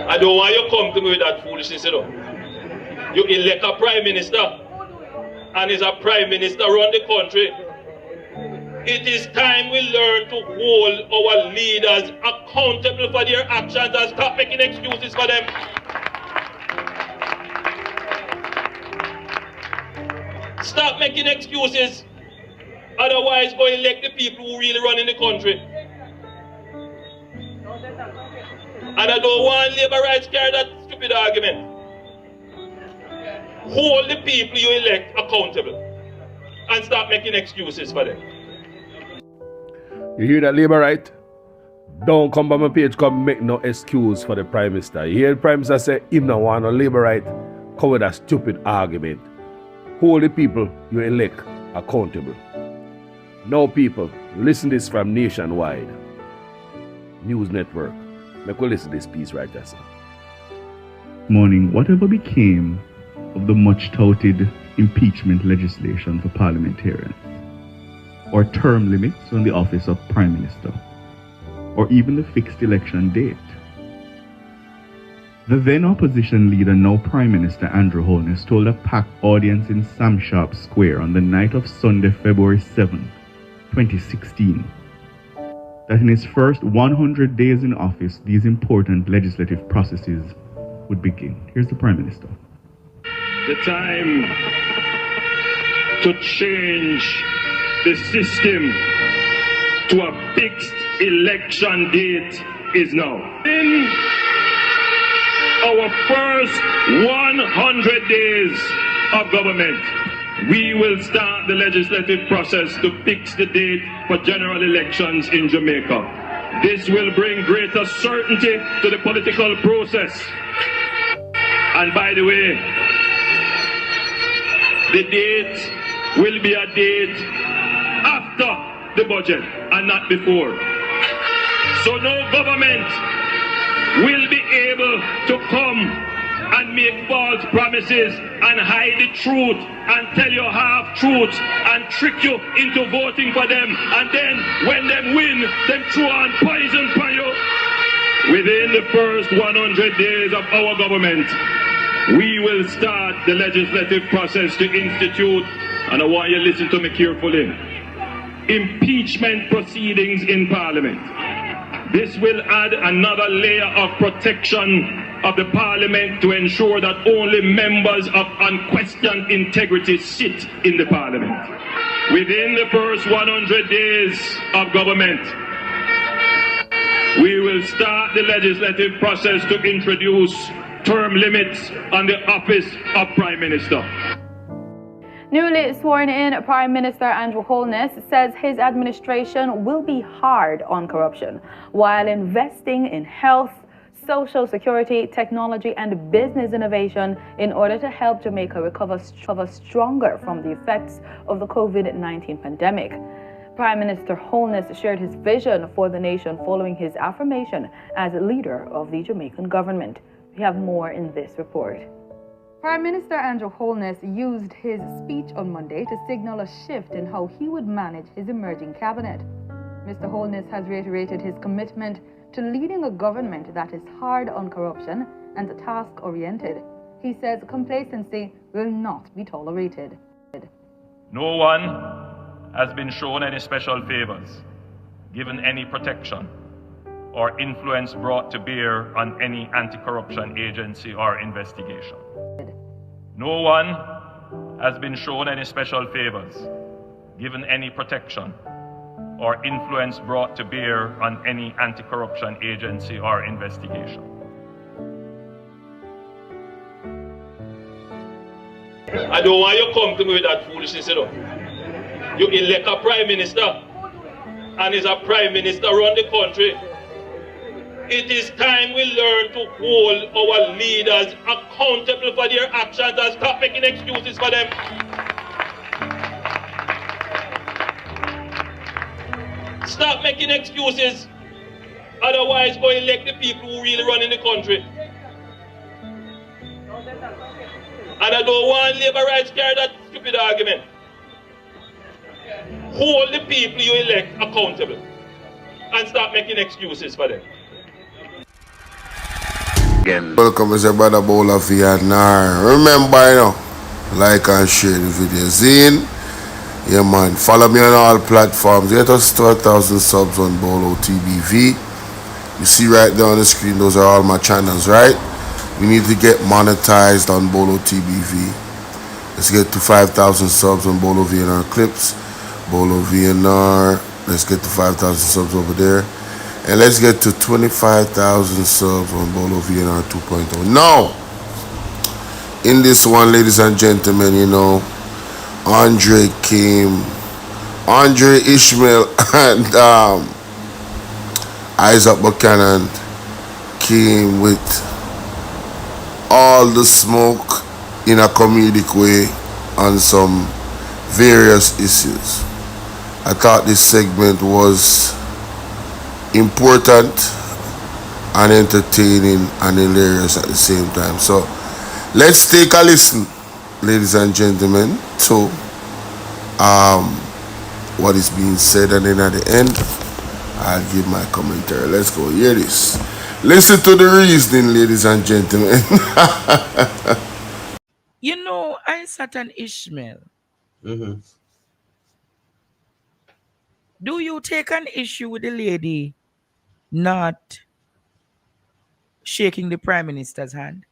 I don't want you to come to me with that foolishness, you know. You elect a prime minister, and is a prime minister run the country. It is time we learn to hold our leaders accountable for their actions and stop making excuses for them. Stop making excuses. Otherwise, go elect the people who really run in the country. And I don't want Labour rights carry that stupid argument. Hold the people you elect accountable and stop making excuses for them. You hear that, Labour right? Don't come by my page, come make no excuse for the Prime Minister. You hear the Prime Minister say him no want no Labour right? Come with that stupid argument. Hold the people you elect accountable. Now people, listen this from Nationwide News Network. Make we listen to this piece right there, sir. Morning, whatever became of the much touted impeachment legislation for parliamentarians, or term limits on the office of Prime Minister, or even the fixed election date? The then opposition leader, now Prime Minister Andrew Holness, told a packed audience in Sam Sharp Square on the night of Sunday, February 7, 2016, that in his first 100 days in office, these important legislative processes would begin. Here's the Prime Minister. The time to change the system to a fixed election date is now. In our first 100 days of government, we will start the legislative process to fix the date for general elections in Jamaica. This will bring greater certainty to the political process. And by the way, the date will be a date after the budget and not before. So no government will be able to come and make false promises and hide the truth and tell you half-truths and trick you into voting for them, and then when them win, them throw on poison for you. Within the first 100 days of our government, we will start the legislative process to institute, and I want you to listen to me carefully, impeachment proceedings in Parliament. This will add another layer of protection of the Parliament to ensure that only members of unquestioned integrity sit in the Parliament. Within the first 100 days of government, we will start the legislative process to introduce term limits on the office of Prime Minister. Newly sworn in Prime Minister Andrew Holness says his administration will be hard on corruption while investing in health, social security, technology and business innovation in order to help Jamaica recover stronger from the effects of the COVID-19 pandemic. Prime Minister Holness shared his vision for the nation following his affirmation as leader of the Jamaican government. We have more in this report. Prime Minister Andrew Holness used his speech on Monday to signal a shift in how he would manage his emerging cabinet. Mr. Holness has reiterated his commitment to leading a government that is hard on corruption and task-oriented. He says complacency will not be tolerated. No one has been shown any special favors, given any protection, or influence brought to bear on any anti-corruption agency or investigation. No one has been shown any special favors, given any protection, or influence brought to bear on any anti-corruption agency or investigation. I don't want you to come to me with that foolishness, you know. You elect a prime minister, and is a prime minister run the country. It is time we learn to hold our leaders accountable for their actions and stop making excuses for them. Stop making excuses. Otherwise, go elect the people who really run in the country. And I don't want Labour rights carry that stupid argument. Hold the people you elect accountable and stop making excuses for them. again. Welcome, it's your brother Bolo Vietnam. Remember, like and share the video. Zine, yeah man, follow me on all platforms. Get us 12,000 subs on Bolo TBV. You see right there on the screen, those are all my channels, right? We need to get monetized on Bolo TBV. Let's get to 5,000 subs on Bolo VNR Clips. Bolo VNR. Let's get to 5,000 subs over there. And let's get to 25,000 subs on Bolo VNR 2.0. Now, in this one, ladies and gentlemen, Andre Ishmael, and Isat Buchannan came with all the smoke in a comedic way on some various issues. I thought this segment was important and entertaining and hilarious at the same time. So let's take a listen, ladies and gentlemen, to what is being said, and then at the end I'll give my commentary. Let's go hear this. Listen to the reasoning, ladies and gentlemen. Isat and Ishmael. Do you take an issue with the lady not shaking the Prime Minister's hand?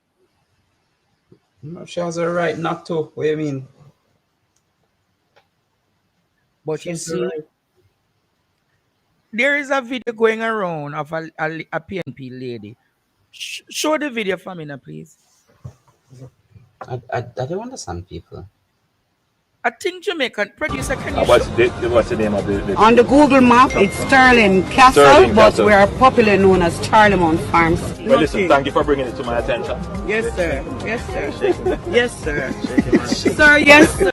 No, she has a right not to. What do you mean? But She you has a see, right. there is a video going around of a PNP lady. Show the video for me now, please. I don't understand people. I think Jamaican producer, can you show? What's the name of the On the Google map, it's Sterling Castle, Sterling but Castle. we are popularly known as Charlemont Farms. Well, listen, thank you for bringing it to my attention. Yes, sir. Yes, sir. Yes, sir. Sir, yes, sir.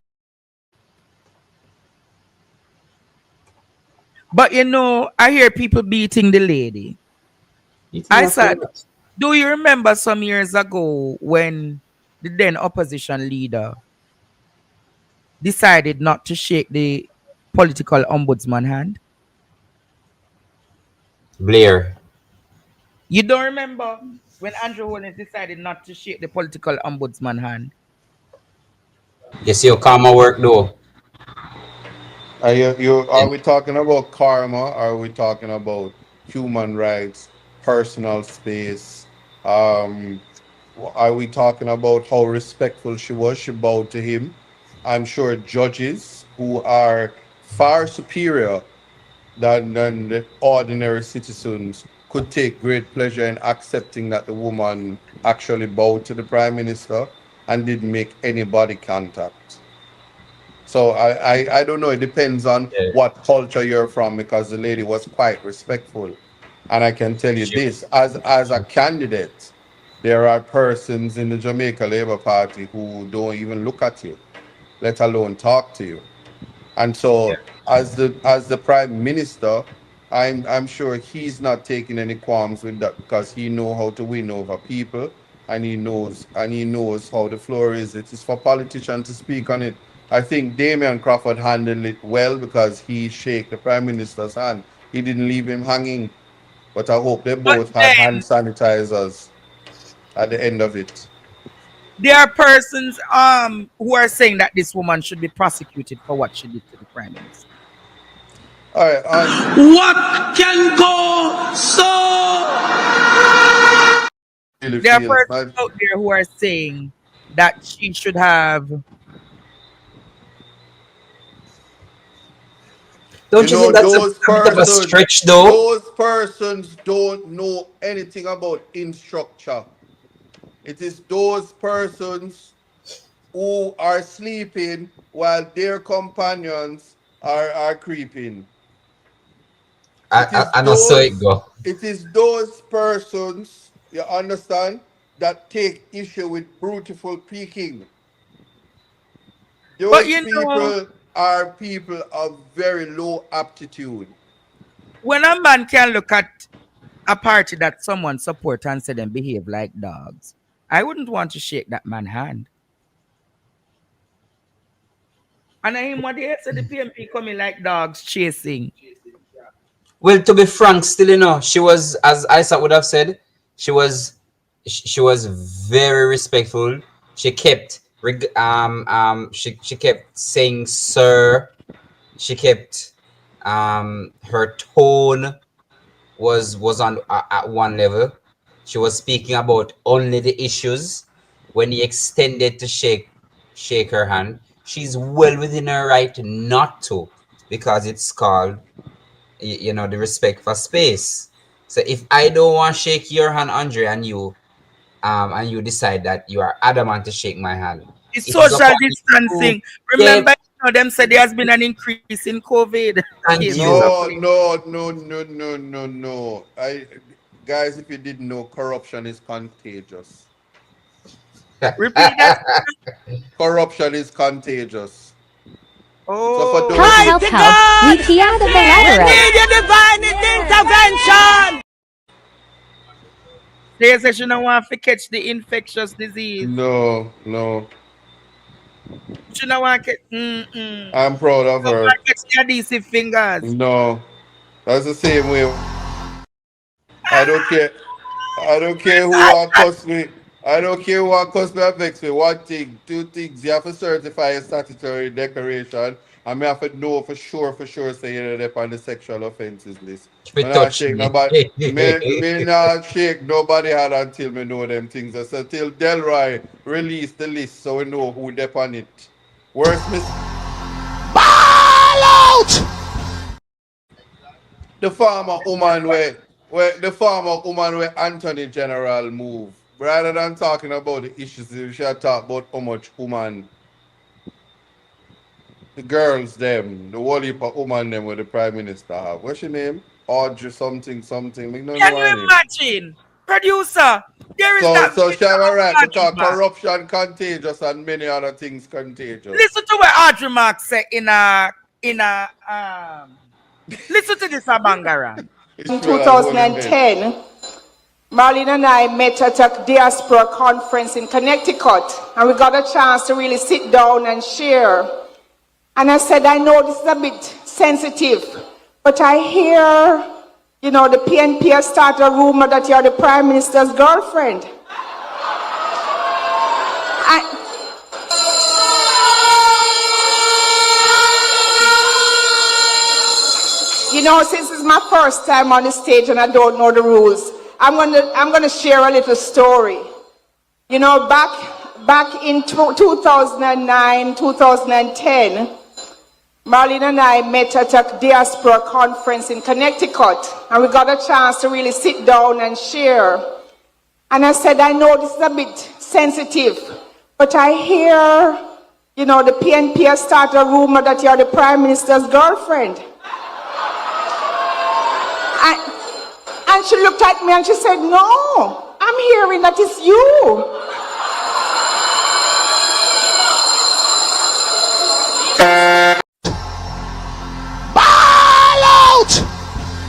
But I hear people beating the lady. I said, do you remember some years ago when the then opposition leader decided not to shake the political ombudsman hand? Blair. You don't remember when Andrew Holness decided not to shake the political ombudsman hand? Yes, your karma work though. Are we talking about karma? Are we talking about human rights, personal space? Are we talking about how respectful she was? She bowed to him. I'm sure judges who are far superior than the ordinary citizens could take great pleasure in accepting that the woman actually bowed to the Prime Minister and didn't make any body contact. So I don't know. It depends on what culture you're from, because the lady was quite respectful. And I can tell you this, as a candidate, there are persons in the Jamaica Labour Party who don't even look at you, let alone talk to you. And so as the Prime Minister, I'm sure he's not taking any qualms with that, because he knows how to win over people, and he knows how the floor is. It is for politicians to speak on it. I think Damian Crawford handled it well because he shook the Prime Minister's hand. He didn't leave him hanging. But I hope they both had hand sanitizers at the end of it. There are persons who are saying that this woman should be prosecuted for what she did to the Prime Minister. All right. What can go so? There are persons out there who are saying that she should have. Don't you think that's a bit of a stretch, though? Those persons don't know anything about infrastructure. It is those persons who are sleeping while their companions are creeping. I know so it go. It is those persons, you understand, that take issue with beautiful peaking. Those people are people of very low aptitude. When a man can look at a party that someone supports and say them behave like dogs, I wouldn't want to shake that man's hand. And I him what they said the PMP coming like dogs chasing. Well, to be frank, still, she was, as Isaac would have said, she was she was very respectful. She kept she kept saying sir. She kept her tone was on at one level. She was speaking about only the issues. When he extended to shake her hand, she's well within her right not to, because it's called the respect for space. So if I don't want to shake your hand, Andre, and you decide that you are adamant to shake my hand, It's it is social upon you. distancing. Yeah, Remember, them said there has been an increase in COVID thank cases you. of No, late. no. Guys, if you didn't know, corruption is contagious. Repeat that. Corruption is contagious. So for Oh, those who Mighty God, we need your divine intervention. they say she don't want to catch the infectious disease. no, She don't want to catch. I'm proud of Don't her. want to catch the adhesive fingers. No, that's the same way. I don't care. I don't care who cuss me. I don't care who cuss me or vex me. One thing, two things. You have to certify a statutory declaration. And me have to know for sure, say you're there on the sexual offences list. We Me not touch shake me. nobody. Me not shake nobody hand until me know them things. So till Delroy release the list so we know who they on it. Worst miss. Ball out! The former woman where Anthony General move. Rather than talking about the issues, we should talk about how much woman, the girls them, the whole heap of woman them where the Prime Minister have. What's your name? Audrey something. We don't Can know her you name. imagine? Producer, there is that So she have a right because Mark. corruption contagious and many other things contagious. Listen to what Audrey Mark said in a listen to this Bangarang. In 2010, Marlene and I met at a diaspora conference in Connecticut, and we got a chance to really sit down and share. And I said, I know this is a bit sensitive, but I hear, the PNP has started a rumor that you're the Prime Minister's girlfriend. Since it's my first time on the stage and I don't know the rules, I'm gonna share a little story. Back in 2009, 2010, Marlene and I met at a diaspora conference in Connecticut, and we got a chance to really sit down and share. And I said, I know this is a bit sensitive, but I hear, the PNP has started a rumor that you're the Prime Minister's girlfriend. And she looked at me and she said, no, I'm hearing that it's you. Ball out!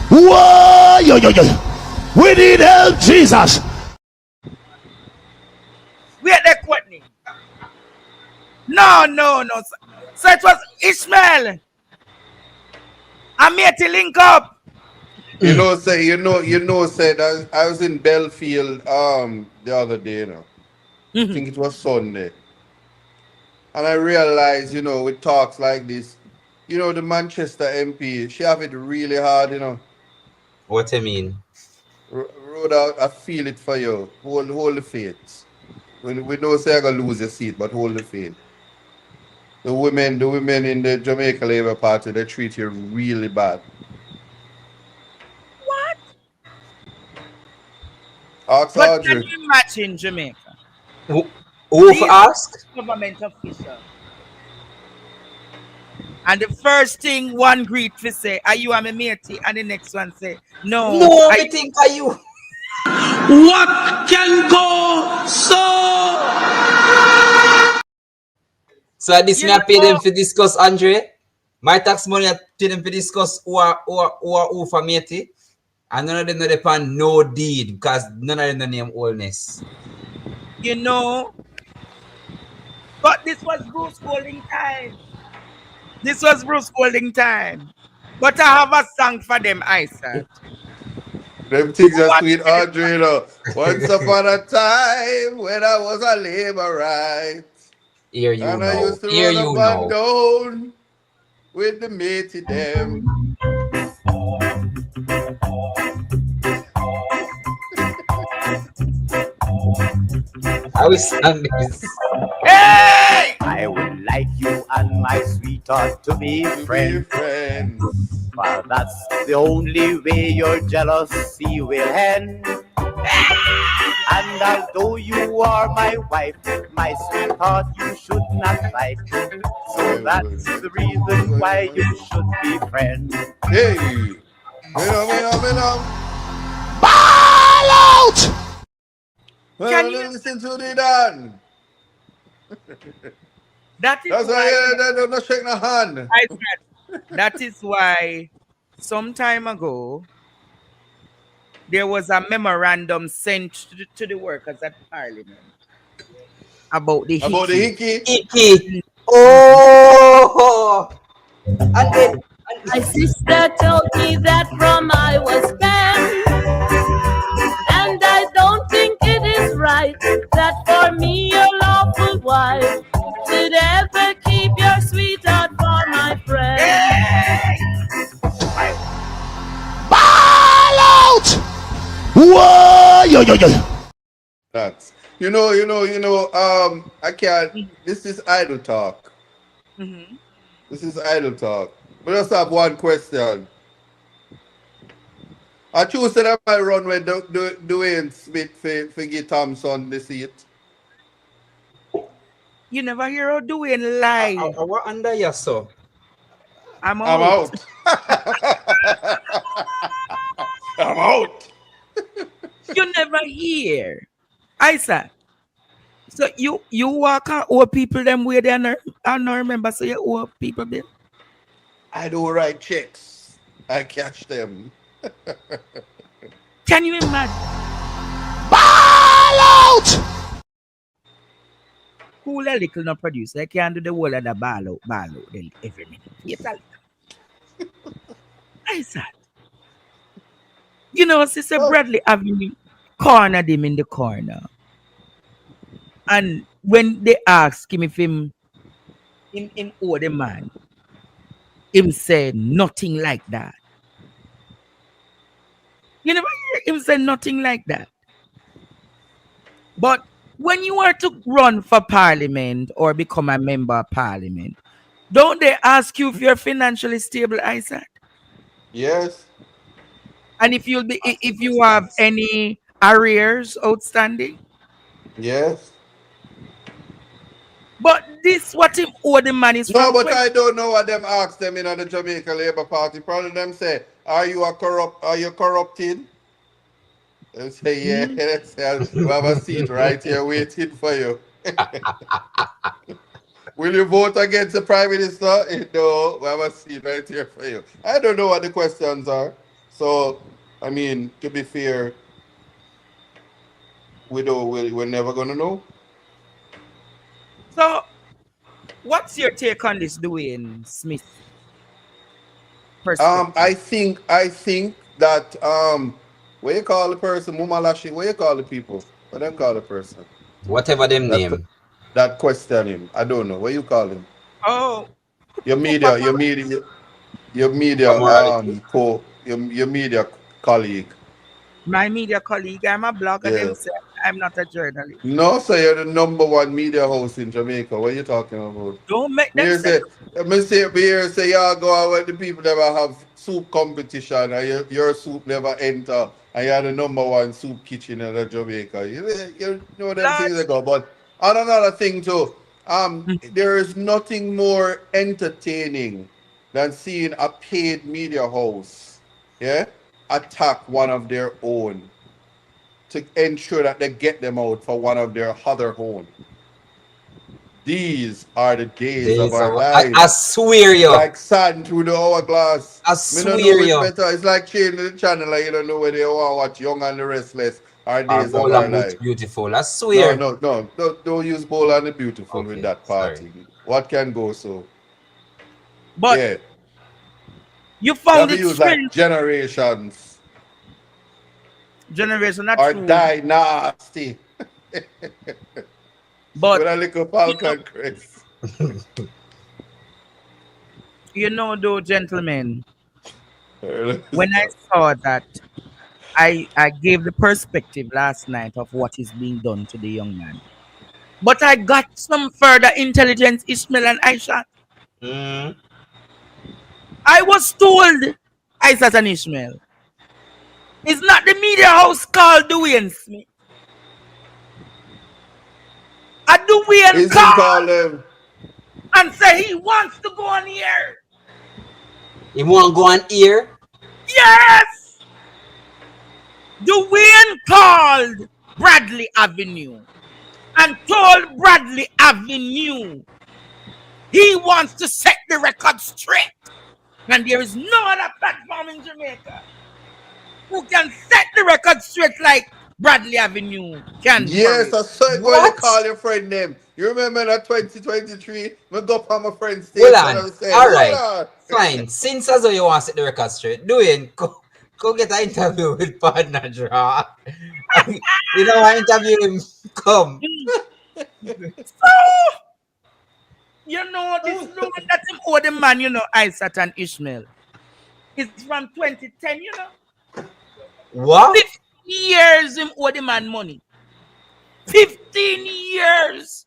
Whoa, yo. We need help, Jesus. Where they Courtney? No. So it was Ishmael. I'm here to link up. Say that I was in Belfield the other day, I think it was Sunday. And I realized, with talks like this, the Manchester MP, she have it really hard, What do you mean? Road out, I feel it for you. Hold the faith. We don't say I'm gonna lose your seat, but hold the faith. The women in the Jamaica Labour Party, they treat you really bad. What? Ask But Audrey. can you imagine Jamaica? Who ask? Government official. And the first thing one greet we say, are you a me matey? And the next one say, no. No, I think are you. What can go so? So this me I pay them to discuss, Andre. My tax money I pay them to discuss who for matey. And none of them know they pan no deed because none of them know name oldness. But this was Bruce Golding time. But I have a song for them, Isat. Them things are sweet, Andre, you know. Once upon a time when I was a laborite. Here you And I know. used to Here run up you and know. down with the matey them. I will stand this. Hey! I would like you and my sweetheart to be friends. But that's the only way your jealousy will end. And although you are my wife, my sweetheart, you should not fight. So that's the reason why you should be friends. Hey! Me Ball out! Can you listen to the Dan? That's why they don't shake the hand. That is why some time ago there was a memorandum sent to the workers at Parliament about the hickey. Hickey. Oh! And then my sister told me that from I was 10, and I don't think it is right that for me your lawful wife should ever keep your sweetheart for my friend. Ball out! Whoa! Yo! That's I can't. This is idle talk. This is idle talk. We just have one question. I choose that I might run with Dwayne Smith for get Thompson the seat. You never hear her doing lie. I was under your so. I'm out. I'm out. You never hear. Isat. So you walk out old people them way they are not remember, so you old people them. I do write checks. I catch them. Can you imagine? Ball out! Cool a little not produce. They can't do the whole of the ball out every minute. Yes, Isat. You know, Sister Bradley having cornered him in the corner. And when they asked him if him owe the man, him said nothing like that. You never hear him say nothing like that. But when you are to run for parliament or become a member of parliament, don't they ask you if you're financially stable, Isaac? Yes. And if you have any arrears outstanding? Yes. But this what him owe the man is no, from but I don't know what them ask them in the Jamaica Labour Party. Probably them say, are you corrupted? They say, yeah, we have a seat right here waiting for you. Will you vote against the Prime Minister? No, we have a seat right here for you. I don't know what the questions are. So, I mean, to be fair, we're never going to know. So, what's your take on this Dwayne Smith? I think that what you call the person, Mumalashi, what you call the people? What them call the person? Whatever them name. That question him. I don't know. What you call him? Oh. Your media colleague. My media colleague. I'm a blogger. Them say I'm not a journalist. No, so you're the #1 media host in Jamaica. What are you talking about? Don't make them say. Say y'all go out with the people that have soup competition and your soup never enter and you're the #1 soup kitchen in Jamaica. You know them things they go. But on another thing too, there is nothing more entertaining than seeing a paid media host, attack one of their own to ensure that they get them out for one of their other own. These are the days of our lives. I swear you. Like sand through the hourglass. I swear you. It's like changing the channel. Like you don't know whether you want to watch Young and the Restless or Days of Our Lives. Beautiful. I swear. No. Don't use Bolo and the Beautiful with that party. Sorry. What can go so? But you found it strange. Like generations. generation not or true. die nasty. But with a little falcon crest. You know, though, gentlemen, when I saw that, I gave the perspective last night of what is being done to the young man. But I got some further intelligence, Ishmael and Isat. I was told, Isat and Ishmael, it's not the media house called Dwayne Smith. A Dwayne call him and say he wants to go on here. He want to go on here? Yes! Dwayne called Bradley Avenue and told Bradley Avenue he wants to set the record straight. And there is no other platform in Jamaica who can set the record straight like Bradley Avenue can. Yes, I saw it when you call your friend name. You remember that 2023? I go up on my friend's stage Hold on. say, All right. Fine. Since as though you want to set the record straight, Dwayne, go get an interview with Partner Draw. You know, I interview him. Come. So, you know, this loan that him owe the man, you know, Isat and Ishmael. It's from 2010, you know. What? 15 years him owe the man money. 15 years.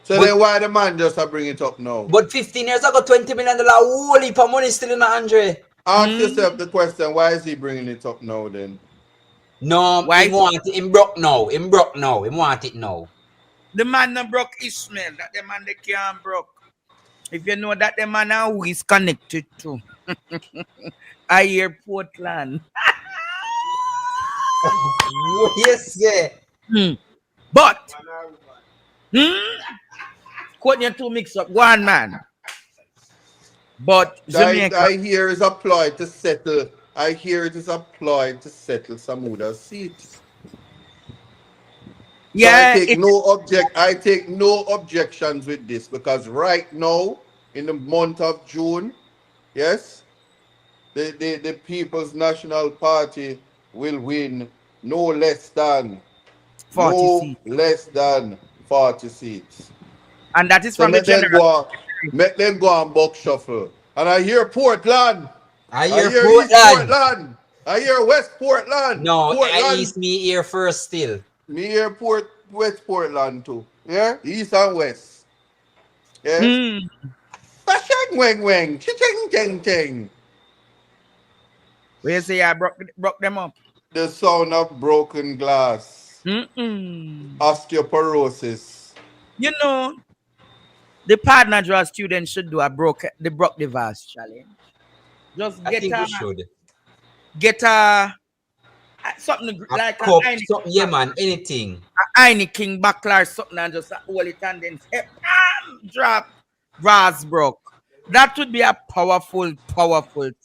So then why the man just bring it up now? But 15 years ago, $20 million, whole heap of money still in the Andre. Ask yourself the question, why is he bringing it up now then? No, why? He want it. Him broke now. Him broke now. Him want it now. The man that broke Ishmael, that the man they can't broke. If you know that the man who is connected to. I hear Portland. Yes, yeah. But quote you two mix up. One man. But Jamaica, I hear is a ploy to settle. I hear it is a ploy to settle Samuda's seat. Yeah, so I take no objections with this because right now, in the month of June, yes, the People's National Party will win no less than 40 seats. And that is so from the general. Make them go on buck shuffle. And I hear Portland. I hear East Portland. I hear West Portland. No, Portland. East me here first still. Me hear West Portland too. Yeah? East and West. Yeah? Wang. Ching. Where you say I broke them up? The sound of broken glass. Osteoporosis. You know, the Partner Draw students should do the broke the vase challenge. Just get something like a cup, something, yeah, man, anything. A Heineken buckler, something, and just hold it and then say, bam, drop, vase broke. That would be a powerful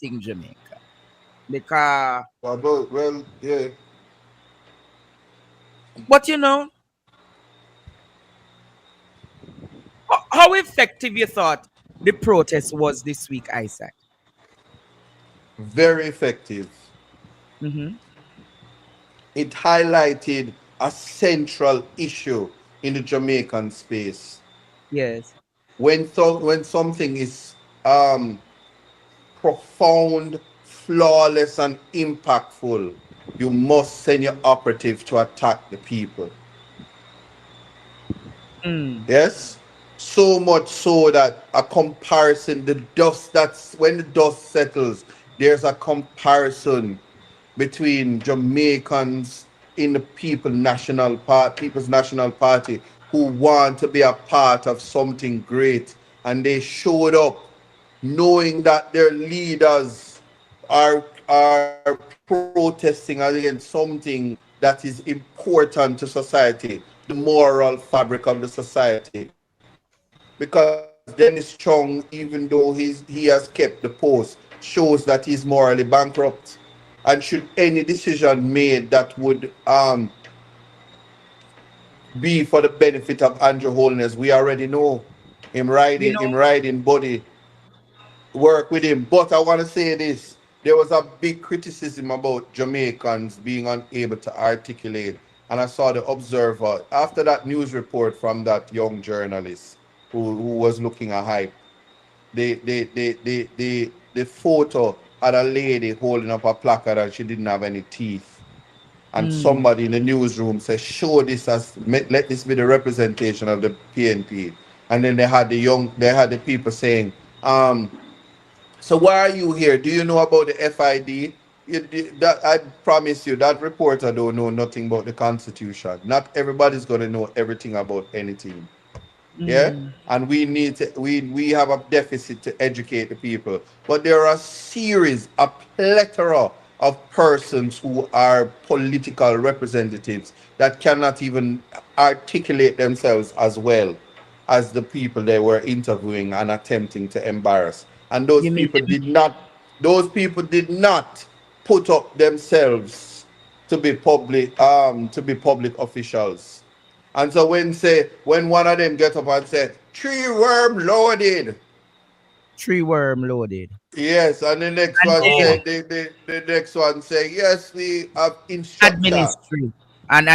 thing, Jamaica. Because well, yeah. But you know, how effective you thought the protest was this week, Isaac? Very effective. It highlighted a central issue in the Jamaican space. Yes. When something is profound, flawless, and impactful, you must send your operative to attack the people. Yes? So much so that a comparison, when the dust settles, there's a comparison between Jamaicans in the People's National Party who want to be a part of something great, and they showed up knowing that their leaders are protesting against something that is important to society, the moral fabric of the society. Because Dennis Chung, even though he has kept the post, shows that he's morally bankrupt. And should any decision made that would be for the benefit of Andrew Holness, we already know him riding body work with him. But I want to say this. There was a big criticism about Jamaicans being unable to articulate. And I saw the Observer, after that news report from that young journalist who was looking at hype, the photo had a lady holding up a placard and she didn't have any teeth. And somebody in the newsroom said, show this as, let this be the representation of the PNP. And then they had the people saying, so why are you here? Do you know about the FID? That I promise you, that reporter don't know nothing about the Constitution. Not everybody's gonna know everything about anything. Yeah, and we need to, we have a deficit to educate the people. But there are a plethora of persons who are political representatives that cannot even articulate themselves as well as the people they were interviewing and attempting to embarrass. And those people did not put up themselves to be public officials. And so when one of them get up and say, tree worm loaded. Tree worm loaded. Yes, and the next one say the next one say, yes, we have instructor. Administry. And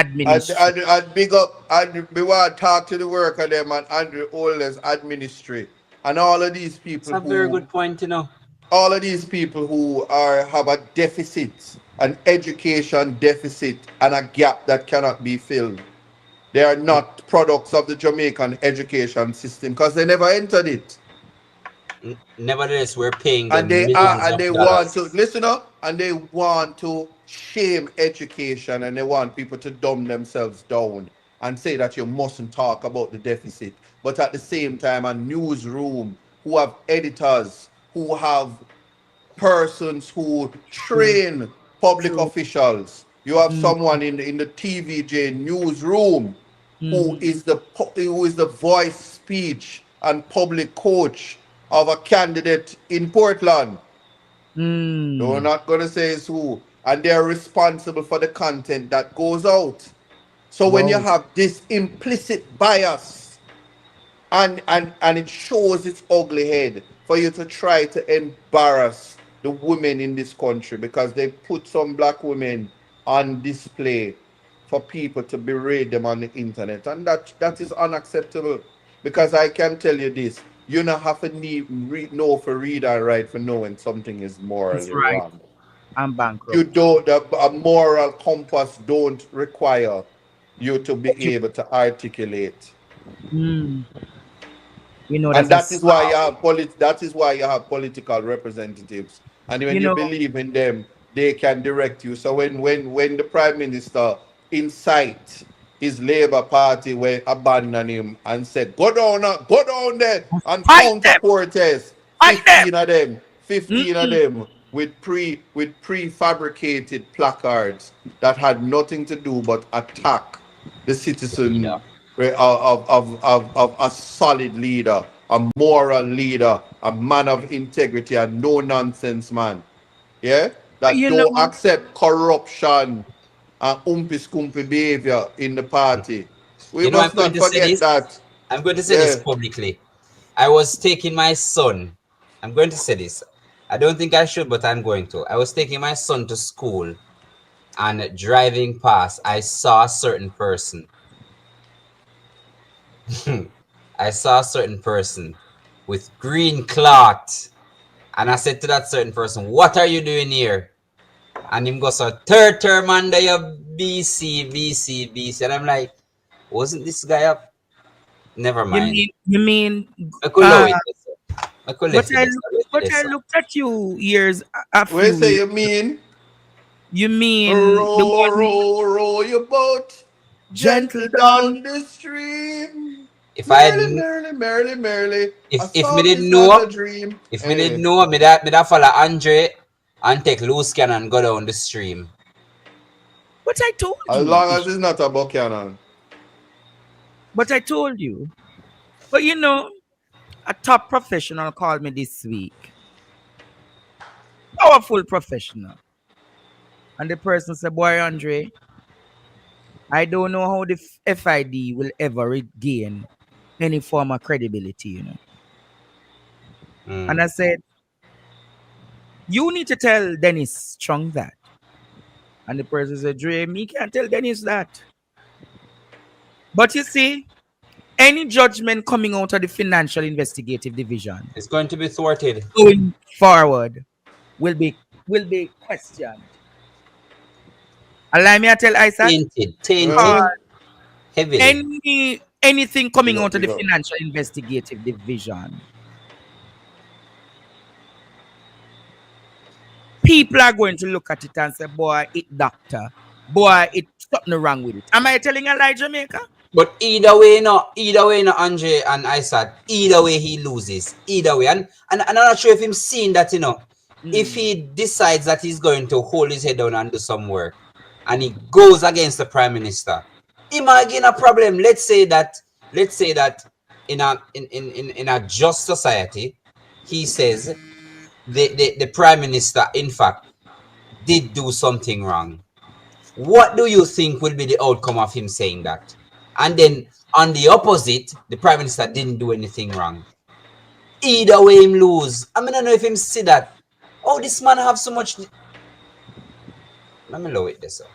big up, and we want to talk to the worker them and Andrew Oldest administry. And all of these people That's a very good point, you know. All of these people who have a deficit, an education deficit, and a gap that cannot be filled. They are not products of the Jamaican education system because they never entered it. Nevertheless, we're paying them And they want to listen up, and they want to shame education, and they want people to dumb themselves down and say that you mustn't talk about the deficit. But at the same time, a newsroom who have editors, who have persons who train public officials. You have someone in the TVJ newsroom who is the voice, speech, and public coach of a candidate in Portland. We're not going to say it's who. And they're responsible for the content that goes out. So when you have this implicit bias and it shows its ugly head for you to try to embarrass the women in this country because they put some black women on display for people to berate them on the internet, and that is unacceptable. Because I can tell you this, you don't have to know for read and write for knowing something is morally wrong. I'm bankrupt. You don't, a moral compass don't require you to be able to articulate. You know, and that is why you have political representatives. And when you believe in them, they can direct you. So when the Prime Minister incite his Labour Party will abandon him and said, go down there and counter protest. 15 of them with prefabricated placards that had nothing to do but attack the citizen of a solid leader, a moral leader, a man of integrity, and no nonsense man. Yeah? That don't accept corruption and umpy-scumpy behavior in the party. We must not forget that. I'm going to say this publicly. I was taking my son. I'm going to say this. I don't think I should, but I'm going to. I was taking my son to school, and driving past, I saw a certain person. I saw a certain person with green cloth. And I said to that certain person, what are you doing here? And him goes, third term under your BC. And I'm like, wasn't this guy up? Never mind. You mean I could know it. But I looked at you years after. What say you mean? You mean row your boat gentle down the stream. If I merrily. If me didn't know, me that follow Andre and take loose cannon and go down the stream. But I told you. As long as it's not a Buchannan. But I told you. But you know, a top professional called me this week. Powerful professional. And the person said, boy, Andre, I don't know how the FID will ever regain any form of credibility, you know. And I said, You need to tell Dennis Strong that. And the person said, Dre, me can't tell Dennis that. But you see, any judgment coming out of the Financial Investigative Division It's going to be thwarted. going forward will be questioned. Allow me to tell Isat. Tainted. Heavily. Anything coming out of the Financial Investigative Division, people are going to look at it and say, boy, it doctor. Boy, it's something wrong with it. Am I telling a lie, Jamaica? But either way, Andre and Isat, either way he loses. Either way. And I'm not sure if him seeing that, if he decides that he's going to hold his head down and do some work, and he goes against the Prime Minister, he might get a problem. Let's say that in a just society, he says the Prime Minister, in fact, did do something wrong. What do you think will be the outcome of him saying that? And then on the opposite, the Prime Minister didn't do anything wrong. Either way him lose. I mean, I don't know if him see that. Oh, this man have so much. Let me lower it this up.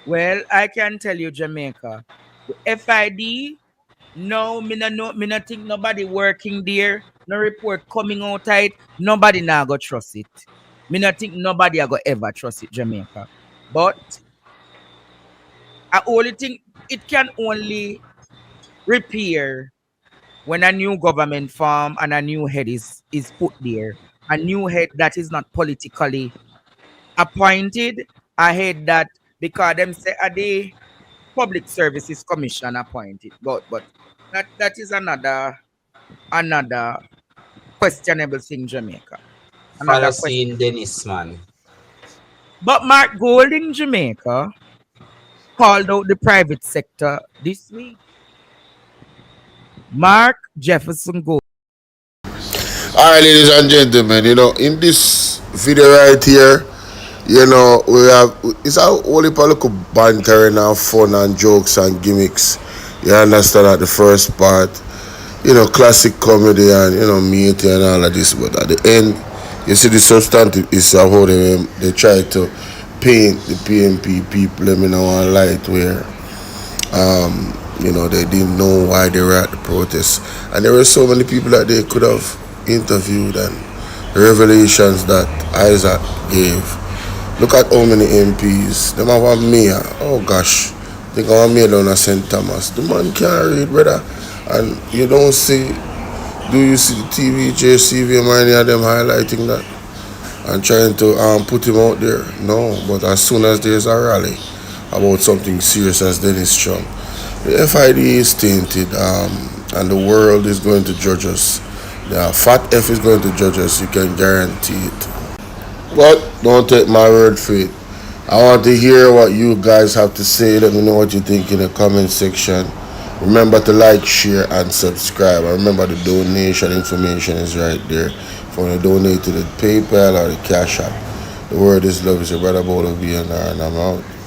Well, I can tell you, Jamaica, the FID, no, me not think nobody working there, no report coming out of it, nobody now go trust it. Me not think nobody go ever trust it, Jamaica. But I only think it can only repair when a new government form and a new head is put there. A new head that is not politically appointed, a head that, because them say are the Public Services Commission appointed. But that is another questionable thing, Jamaica. Fallacy in Dennis, man. But Mark Gold in Jamaica called out the private sector this week. Mark Jefferson Gold. All right, ladies and gentlemen, in this video right here, we have, it's a whole heap of little bantering and fun and jokes and gimmicks. You understand at the first part, classic comedy and, meaty and all of this, but at the end, you see the substantive is how they try to paint the PNP people in a light where, they didn't know why they were at the protest. And there were so many people that they could have interviewed, and the revelations that Isaac gave. Look at how many MPs. Them have a mayor. Oh gosh. They got a mayor down at St. Thomas. The man can't read, brother. And you don't see, do you see the TV, JCV, or any of them highlighting that and trying to put him out there? No, but as soon as there's a rally about something serious as Dennis Strong, the FID is tainted, and the world is going to judge us. The fat F is going to judge us, you can guarantee it. But don't take my word for it. I want to hear what you guys have to say. Let me know what you think in the comment section. Remember to like, share, and subscribe. And remember the donation information is right there. If you want to donate to the PayPal or the Cash App. The word is love. Is your brother Bolo, and I'm out.